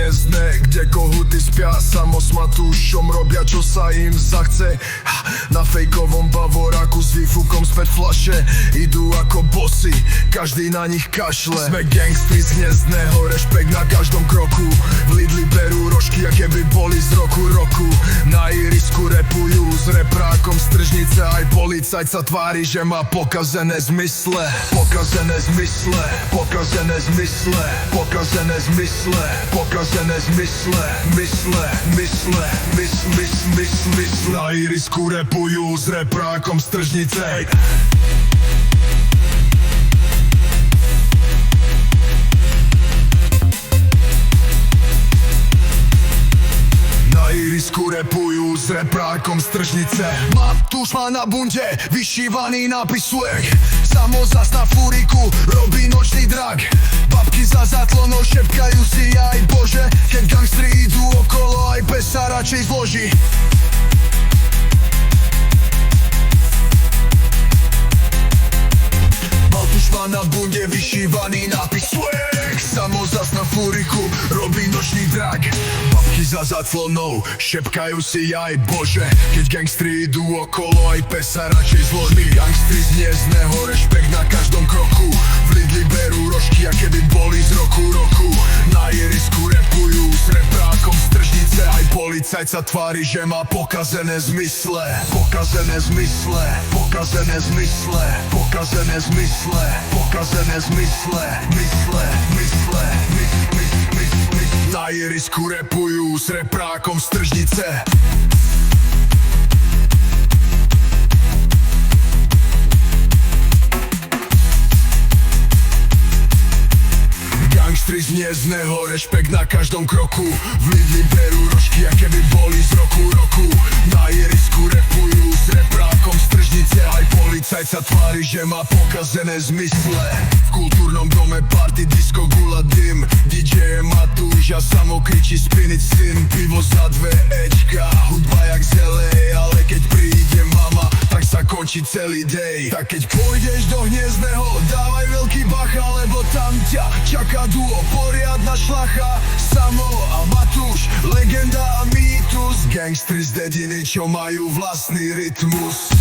hniezdne, kde kohuty spia samosmatúšom, robia čo sa im zachce. Na fejkovom bavoráku s výfukom späť flaše idú ako bossy, každý na nich kašle. Sme gangstri z hniezdného, rešpekt na každom kroku. V Lidli berú rožky, aké by boli z roku. Na irisku repujú s reprákom z tržnice, aj policajt sa tvári, že má pokazené zmysle. Pokazené zmysle, pokazené zmysle, pokazené zmysle, pokazené zmysle, mysle. Na irisku repujú s reprákom z tržnice. Na irisku repujú s reprákom z tržnice. Matúš má na bunde vyšívaný nápis swag. Samozas na fúriku robí nočný drak. Babky za zatlonou šepkajú si aj bože, keď gangstri idú okolo, aj pes sa radšej zloží. Matúš má na bunde vyšívaný nápis swag. Samozas na fúriku robí nočný drak. Babky za zatlonou šepkajú si aj bože, keď gangstri idú okolo, aj pes sa radšej zloží. Gangstri z hniezdného, rešpekt na každom kroku. V Lidli berú rožky, aké by boli z roku. Na irisku repujú s reprákom z tržnice, aj policajt sa tvári, že má pokazené zmysle. Pokazené zmysle, pokazené zmysle, pokazené zmysle, pokazené zmysle, mysle. Na irisku repujú s reprákom z tržnice. Gangstri z hniezdného, rešpekt na každom kroku. V Lidli berú rožky, aké by boli z roku. Na irisku repujú s reprákom z tržnice, aj policajt sa tvári, že má pokazené zmysle. V kultúrnom dome party, disco, gula, dym. DJ Matúš a samo kričí spiniť syn. Pivo za 2 ečka, hudba jak z LA, ale keď príde mama, tak sa končí celý day. Tak keď pôjdeš do hniezdného, dávaj veľký bacha, lebo tam ťa čaká duo, poriadna šlacha. Samo a Matúš, legenda a mýtus. Gangstri z dediny, čo majú vlastný rytmus.